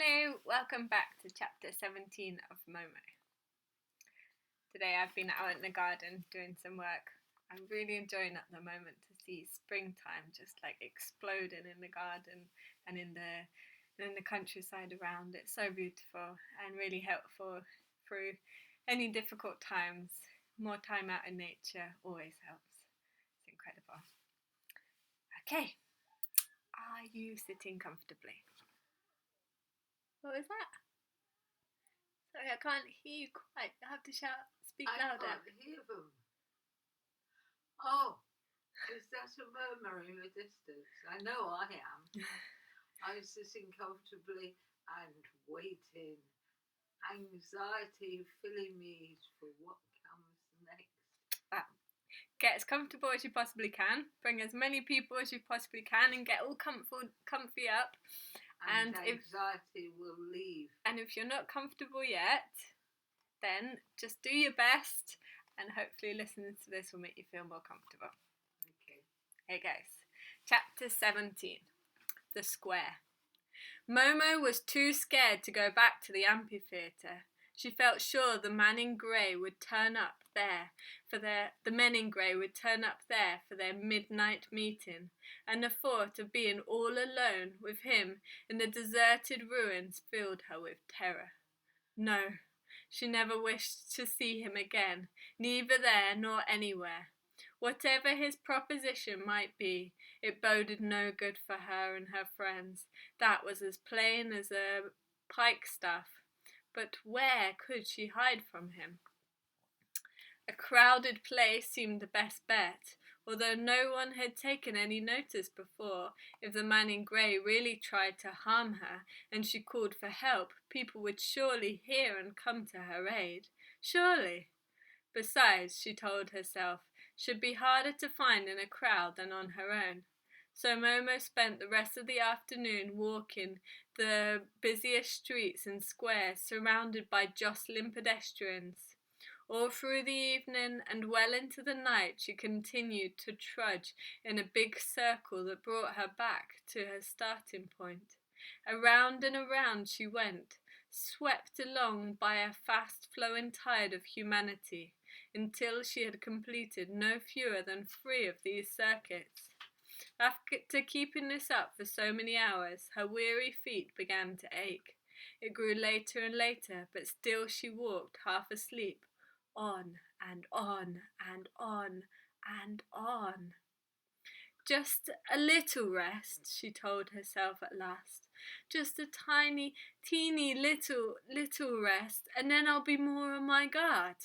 Hello, welcome back to chapter 17 of Momo. Today I've been out in the garden doing some work. I'm really enjoying at the moment to see springtime just like exploding in the garden and in the countryside around. It's so beautiful and really helpful through any difficult times. More time out in nature always helps. It's incredible. Okay, are you sitting comfortably? What was that? Sorry, I can't hear you quite. I have to speak louder. I can't hear them. Oh, is that a murmur in the distance? I know I am. I'm sitting comfortably and waiting. Anxiety filling me for what comes next. Get as comfortable as you possibly can. Bring as many people as you possibly can and get all comfy up. And anxiety will leave. And if you're not comfortable yet, then just do your best and hopefully listening to this will make you feel more comfortable. Okay. Here goes. Chapter 17. The Square. Momo was too scared to go back to the amphitheatre. She felt sure the man in grey would turn up there for the men in grey would turn up there for their midnight meeting, and the thought of being all alone with him in the deserted ruins filled her with terror. No, she never wished to see him again, neither there nor anywhere. Whatever his proposition might be, it boded no good for her and her friends. That was as plain as a pikestaff. But where could she hide from him? A crowded place seemed the best bet, although no one had taken any notice before. If the man in grey really tried to harm her and she called for help, people would surely hear and come to her aid. Surely. Besides, she told herself, should be harder to find in a crowd than on her own. So Momo spent the rest of the afternoon walking the busiest streets and squares surrounded by jostling pedestrians. All through the evening and well into the night she continued to trudge in a big circle that brought her back to her starting point. Around and around she went, swept along by a fast-flowing tide of humanity, until she had completed no fewer than 3 of these circuits. After keeping this up for so many hours, her weary feet began to ache. It grew later and later, but still she walked, half asleep, on and on and on and on. Just a little rest, she told herself at last. Just a teeny little rest, and then I'll be more on my guard.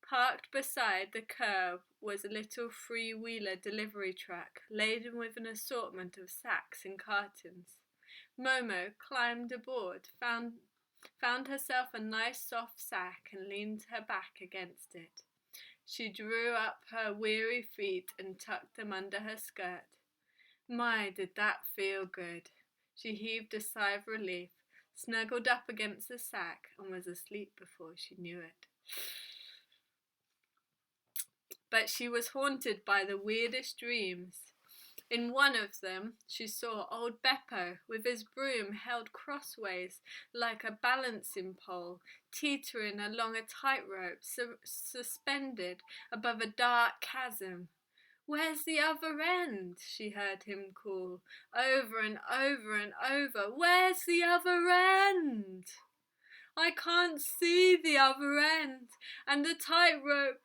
Parked beside the curb was a little three-wheeler delivery truck laden with an assortment of sacks and cartons. Momo climbed aboard, found herself a nice soft sack and leaned her back against it. She drew up her weary feet and tucked them under her skirt. My, did that feel good. She heaved a sigh of relief, snuggled up against the sack, and was asleep before she knew it. But she was haunted by the weirdest dreams. In one of them, she saw old Beppo with his broom held crossways like a balancing pole, teetering along a tightrope suspended above a dark chasm. "Where's the other end?" she heard him call, over and over and over. "Where's the other end?" "I can't see the other end, and the tightrope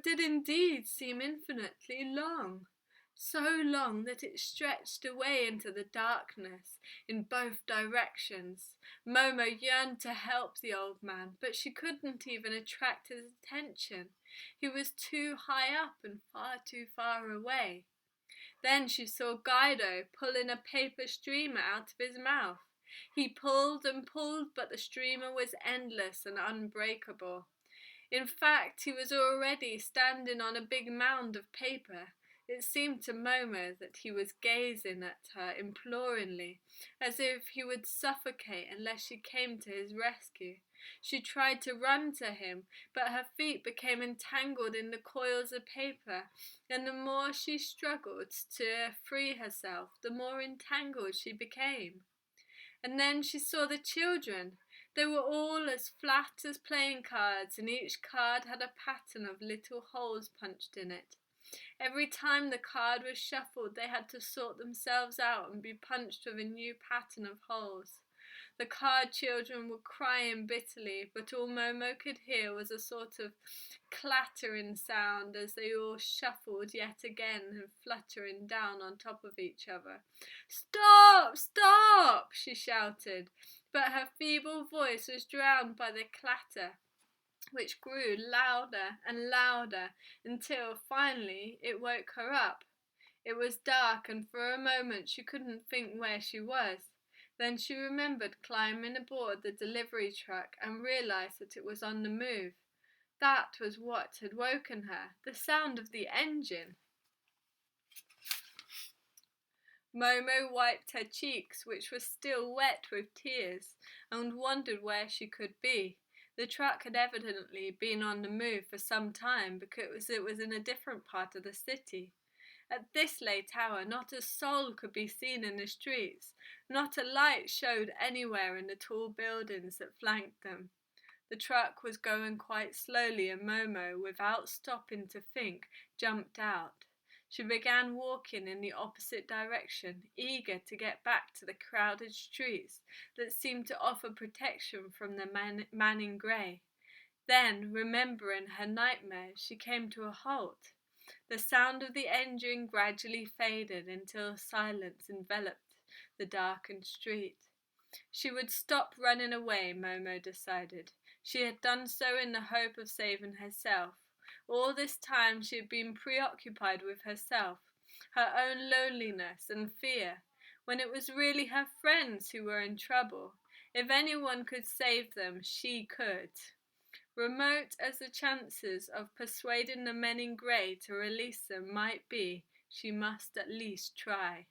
did indeed seem infinitely long, so long that it stretched away into the darkness in both directions. Momo yearned to help the old man, but she couldn't even attract his attention. He was too high up and far too far away. Then she saw Guido pulling a paper streamer out of his mouth. He pulled and pulled, but the streamer was endless and unbreakable. In fact, he was already standing on a big mound of paper. It seemed to Momo that he was gazing at her imploringly, as if he would suffocate unless she came to his rescue. She tried to run to him, but her feet became entangled in the coils of paper, and the more she struggled to free herself, the more entangled she became. And then she saw the children. They were all as flat as playing cards, and each card had a pattern of little holes punched in it. Every time the card was shuffled, they had to sort themselves out and be punched with a new pattern of holes. The card children were crying bitterly, but all Momo could hear was a sort of clattering sound as they all shuffled yet again and fluttering down on top of each other. "Stop! Stop!" she shouted, but her feeble voice was drowned by the clatter, which grew louder and louder until finally it woke her up. It was dark, and for a moment she couldn't think where she was. Then she remembered climbing aboard the delivery truck and realized that it was on the move. That was what had woken her, the sound of the engine. Momo wiped her cheeks, which were still wet with tears, and wondered where she could be. The truck had evidently been on the move for some time because it was in a different part of the city. At this late hour, not a soul could be seen in the streets. Not a light showed anywhere in the tall buildings that flanked them. The truck was going quite slowly, and Momo, without stopping to think, jumped out. She began walking in the opposite direction, eager to get back to the crowded streets that seemed to offer protection from the man in grey. Then, remembering her nightmare, she came to a halt. The sound of the engine gradually faded until silence enveloped the darkened street. She would stop running away, Momo decided. She had done so in the hope of saving herself. All this time she had been preoccupied with herself, her own loneliness and fear, when it was really her friends who were in trouble. If anyone could save them, she could. Remote as the chances of persuading the men in grey to release them might be, she must at least try.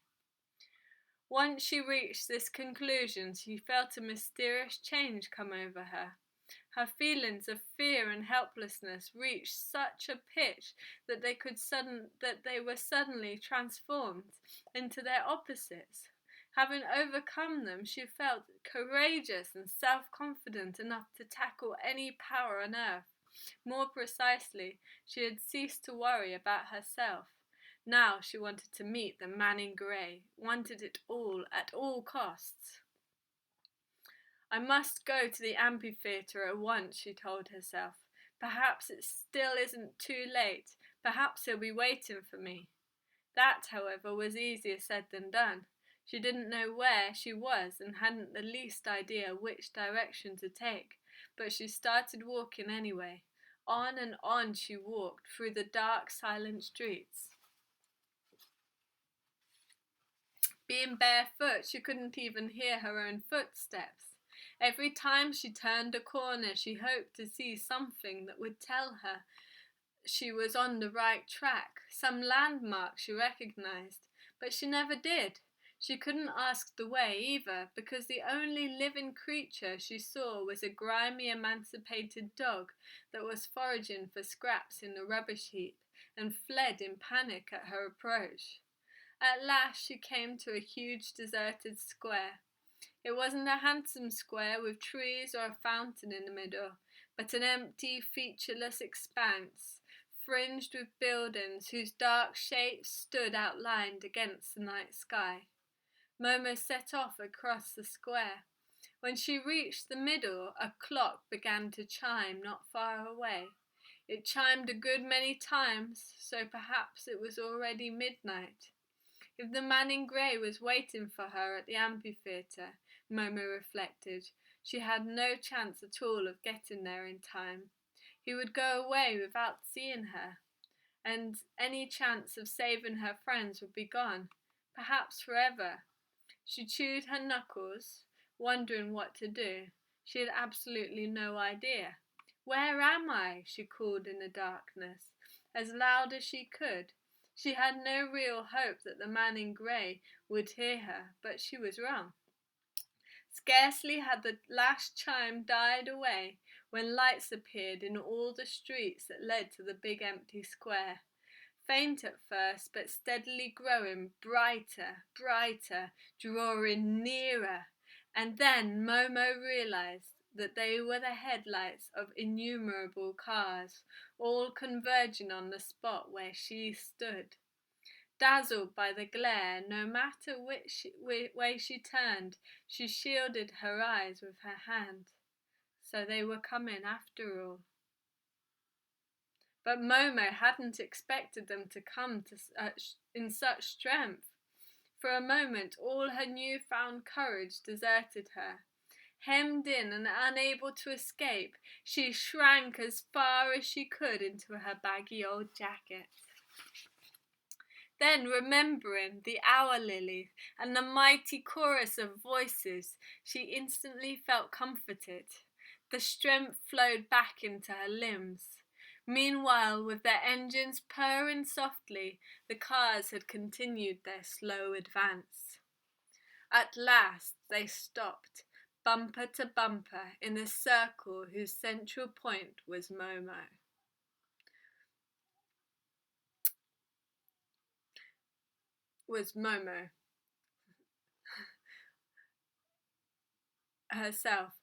Once she reached this conclusion, she felt a mysterious change come over her. Her feelings of fear and helplessness reached such a pitch that they were suddenly transformed into their opposites. Having overcome them, she felt courageous and self-confident enough to tackle any power on earth. More precisely, she had ceased to worry about herself. Now she wanted to meet the man in grey, wanted it all at all costs. I must go to the amphitheatre at once, she told herself. Perhaps it still isn't too late. Perhaps he'll be waiting for me. That, however, was easier said than done. She didn't know where she was and hadn't the least idea which direction to take, but she started walking anyway. On and on she walked through the dark, silent streets. Being barefoot, she couldn't even hear her own footsteps. Every time she turned a corner, she hoped to see something that would tell her she was on the right track, some landmark she recognized, but she never did. She couldn't ask the way either, because the only living creature she saw was a grimy, emancipated dog that was foraging for scraps in the rubbish heap and fled in panic at her approach. At last she came to a huge deserted square. It wasn't a handsome square with trees or a fountain in the middle, but an empty, featureless expanse, fringed with buildings whose dark shapes stood outlined against the night sky. Momo set off across the square. When she reached the middle, a clock began to chime not far away. It chimed a good many times, so perhaps it was already midnight. If the man in grey was waiting for her at the amphitheatre, Momo reflected, she had no chance at all of getting there in time. He would go away without seeing her, and any chance of saving her friends would be gone, perhaps forever. She chewed her knuckles, wondering what to do. She had absolutely no idea. "Where am I?" she called in the darkness, as loud as she could. She had no real hope that the man in grey would hear her, but she was wrong. Scarcely had the last chime died away when lights appeared in all the streets that led to the big empty square. Faint at first, but steadily growing brighter, brighter, drawing nearer. And then Momo realized that they were the headlights of innumerable cars, all converging on the spot where she stood. Dazzled by the glare, no matter which way she turned, she shielded her eyes with her hand. So they were coming after all. But Momo hadn't expected them to come in such strength. For a moment, all her newfound courage deserted her. Hemmed in and unable to escape, she shrank as far as she could into her baggy old jacket. Then, remembering the hour lilies and the mighty chorus of voices, she instantly felt comforted. The strength flowed back into her limbs. Meanwhile, with their engines purring softly, the cars had continued their slow advance. At last they stopped, bumper to bumper, in a circle whose central point was Momo. Herself.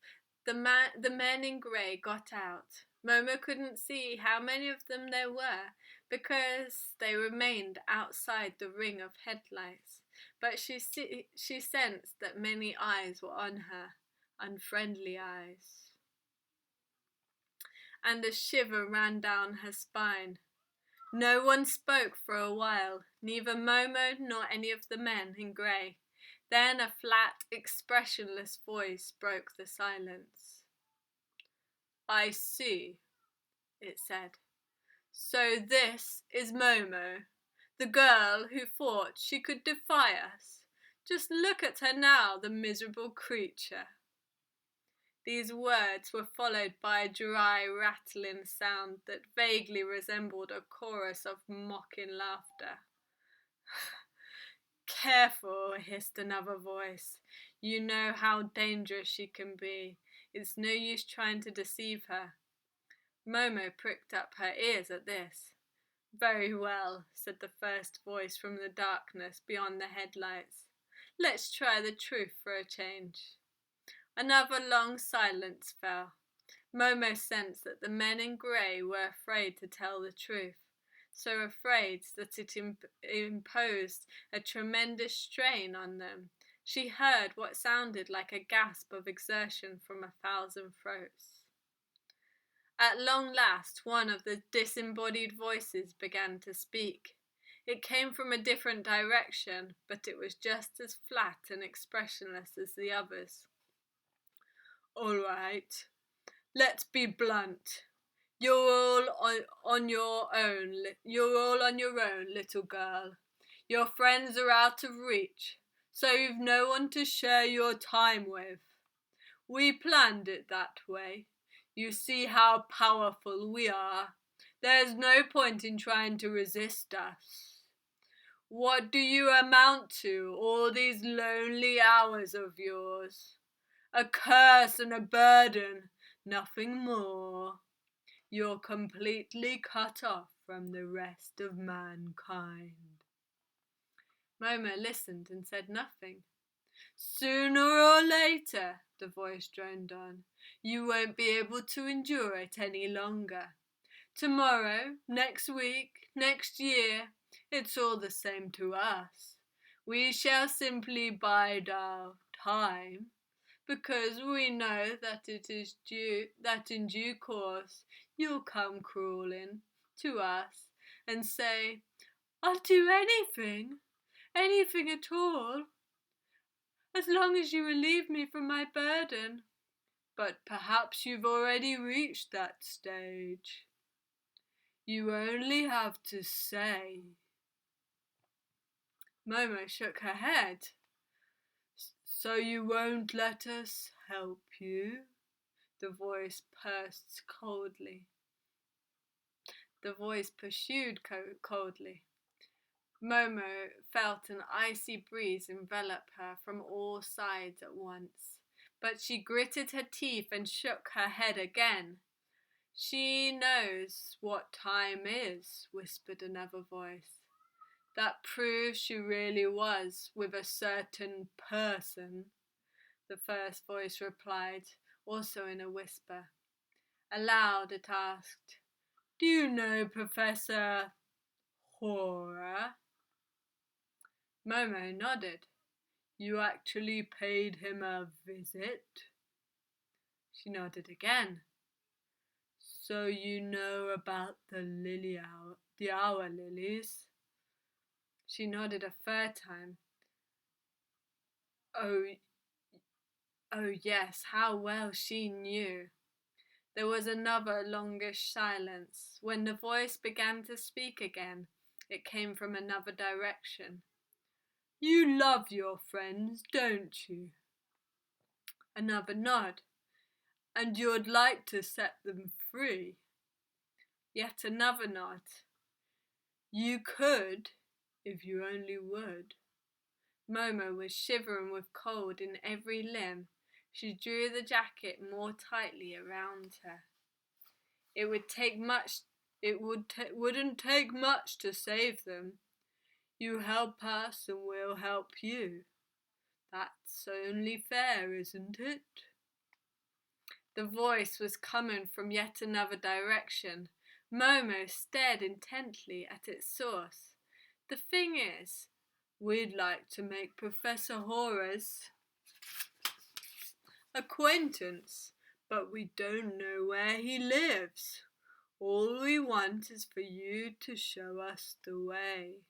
The men in grey got out. Momo couldn't see how many of them there were because they remained outside the ring of headlights, but she sensed that many eyes were on her, unfriendly eyes. And a shiver ran down her spine. No one spoke for a while, neither Momo nor any of the men in grey. Then a flat, expressionless voice broke the silence. "I see," it said. "So this is Momo, the girl who thought she could defy us. Just look at her now, the miserable creature." These words were followed by a dry, rattling sound that vaguely resembled a chorus of mocking laughter. "Careful," hissed another voice. "You know how dangerous she can be. It's no use trying to deceive her." Momo pricked up her ears at this. "Very well," said the first voice from the darkness beyond the headlights. "Let's try the truth for a change." Another long silence fell. Momo sensed that the men in grey were afraid to tell the truth, so afraid that it imposed a tremendous strain on them. She heard what sounded like a gasp of exertion from 1,000 throats. At long last, one of the disembodied voices began to speak. It came from a different direction, but it was just as flat and expressionless as the others. "All right, let's be blunt. You're all on your own. You're all on your own, little girl. Your friends are out of reach, so you've no one to share your time with. We planned it that way. You see how powerful we are. There's no point in trying to resist us. What do you amount to, all these lonely hours of yours? A curse and a burden, nothing more. You're completely cut off from the rest of mankind." Momo listened and said nothing. "Sooner or later," the voice droned on, "you won't be able to endure it any longer. Tomorrow, next week, next year, it's all the same to us. We shall simply bide our time, because we know that that in due course you'll come crawling to us and say, 'I'll do anything at all, as long as you relieve me from my burden.' But perhaps you've already reached that stage. You only have to say." Momo shook her head. "So you won't let us help you?" The voice pursed coldly. The voice pursued coldly. Momo felt an icy breeze envelop her from all sides at once. but she gritted her teeth and shook her head again. "She knows what time is," whispered another voice. "That proves she really was with a certain person," the first voice replied, also in a whisper. Aloud it asked, "Do you know Professor Horror?" Momo nodded. "You actually paid him a visit?" She nodded again. "So you know about the hour lilies?" She nodded a third time. Oh, oh yes, how well she knew. There was another longish silence. When the voice began to speak again, it came from another direction. "You love your friends, don't you?" Another nod. "And you'd like to set them free?" Yet another nod. "You could, if you only would." Momo was shivering with cold in every limb. She drew the jacket more tightly around her. It would take much. Wouldn't take much to save them. You help us and we'll help you. That's only fair, isn't it? The voice was coming from yet another direction. Momo stared intently at its source. "The thing is, we'd like to make Professor Horror's acquaintance, but we don't know where he lives. All we want is for you to show us the way."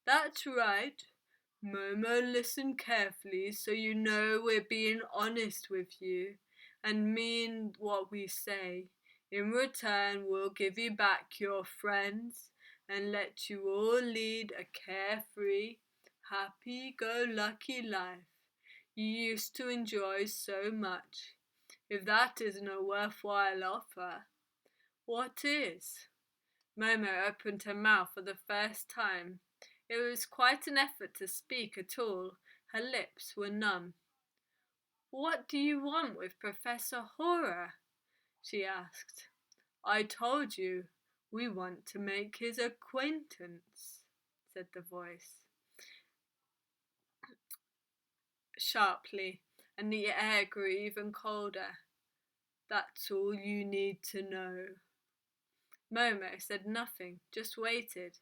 "That's right. Momo, listen carefully so you know we're being honest with you and mean what we say. In return, we'll give you back your friends and let you all lead a carefree, happy-go-lucky life you used to enjoy so much. If that isn't a worthwhile offer, what is?" Momo opened her mouth for the first time. It was quite an effort to speak at all. Her lips were numb. "What do you want with Professor Horror?" she asked. "I told you, we want to make his acquaintance," said the voice sharply, and the air grew even colder. "That's all you need to know." Momo said nothing, just waited.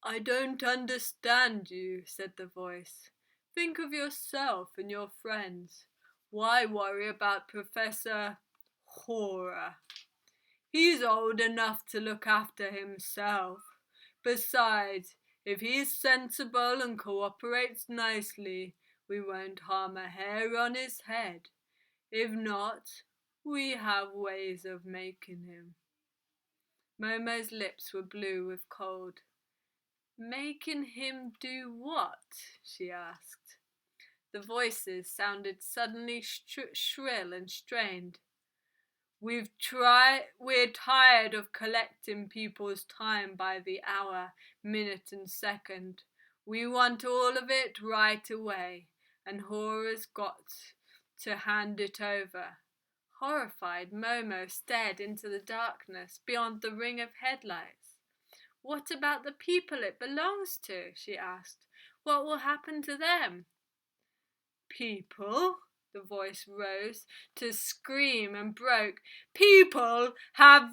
"I don't understand you," said the voice. "Think of yourself and your friends. Why worry about Professor Horror? He's old enough to look after himself. Besides, if he's sensible and cooperates nicely, we won't harm a hair on his head. If not, we have ways of making him." Momo's lips were blue with cold. "Making him do what?" she asked. The voices sounded suddenly shrill and strained. We're tired of collecting people's time by the hour, minute and second. We want all of it right away, and Horror's got to hand it over." Horrified, Momo stared into the darkness beyond the ring of headlights. "What about the people it belongs to?" she asked. "What will happen to them?" "People?" The voice rose to scream and broke. "People have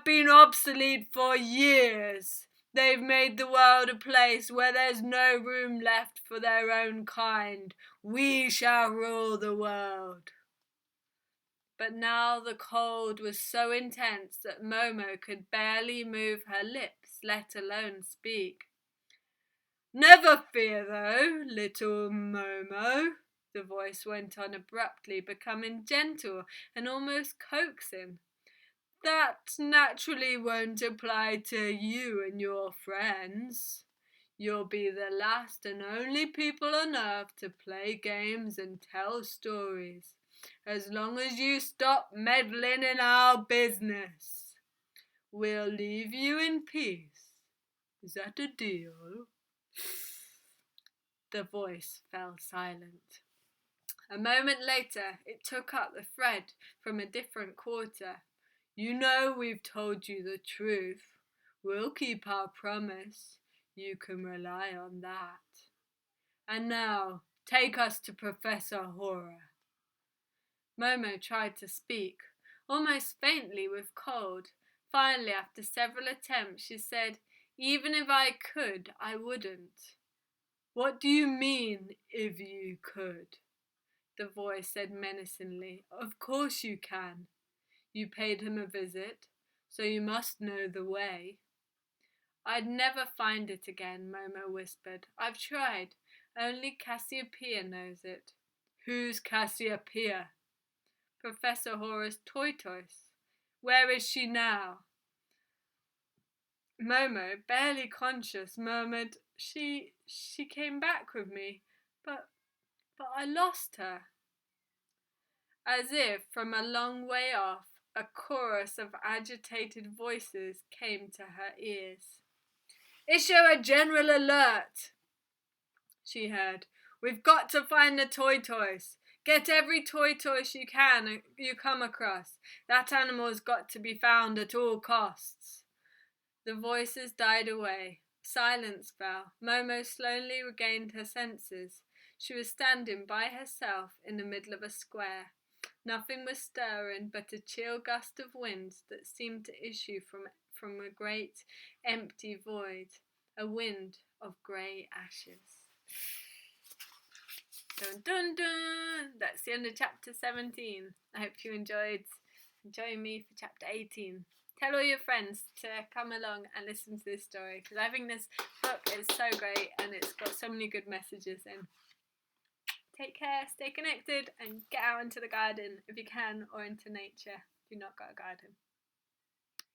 been obsolete for years. They've made the world a place where there's no room left for their own kind. We shall rule the world." But now the cold was so intense that Momo could barely move her lips, let alone speak. "Never fear, though, little Momo," the voice went on abruptly, becoming gentle and almost coaxing. "That naturally won't apply to you and your friends. You'll be the last and only people on earth to play games and tell stories, as long as you stop meddling in our business. We'll leave you in peace. Is that a deal?" The voice fell silent. A moment later, it took up the thread from a different quarter. You know we've told you the truth. We'll keep our promise. You can rely on that. And now, take us to Professor Horror. Momo tried to speak, almost faintly with cold. Finally, after several attempts, she said, Even if I could, I wouldn't. What do you mean, if you could? The voice said menacingly. Of course you can. You paid him a visit, so you must know the way. I'd never find it again, Momo whispered. I've tried. Only Cassiopeia knows it. Who's Cassiopeia? Professor Horror's tortoise. Where is she now? Momo, barely conscious, murmured, She came back with me, but I lost her. As if from a long way off, a chorus of agitated voices came to her ears. Issue a general alert, she heard. We've got to find the tortoise. Get every tortoise you come across. That animal's got to be found at all costs. The voices died away. Silence fell. Momo slowly regained her senses. She was standing by herself in the middle of a square. Nothing was stirring but a chill gust of wind that seemed to issue from a great empty void, a wind of grey ashes. Dun dun dun! That's the end of chapter 17. I hope you enjoyed joining me for chapter 18. Tell all your friends to come along and listen to this story because I think this book is so great and it's got so many good messages in. Take care, stay connected, and get out into the garden if you can, or into nature if you've not got a garden.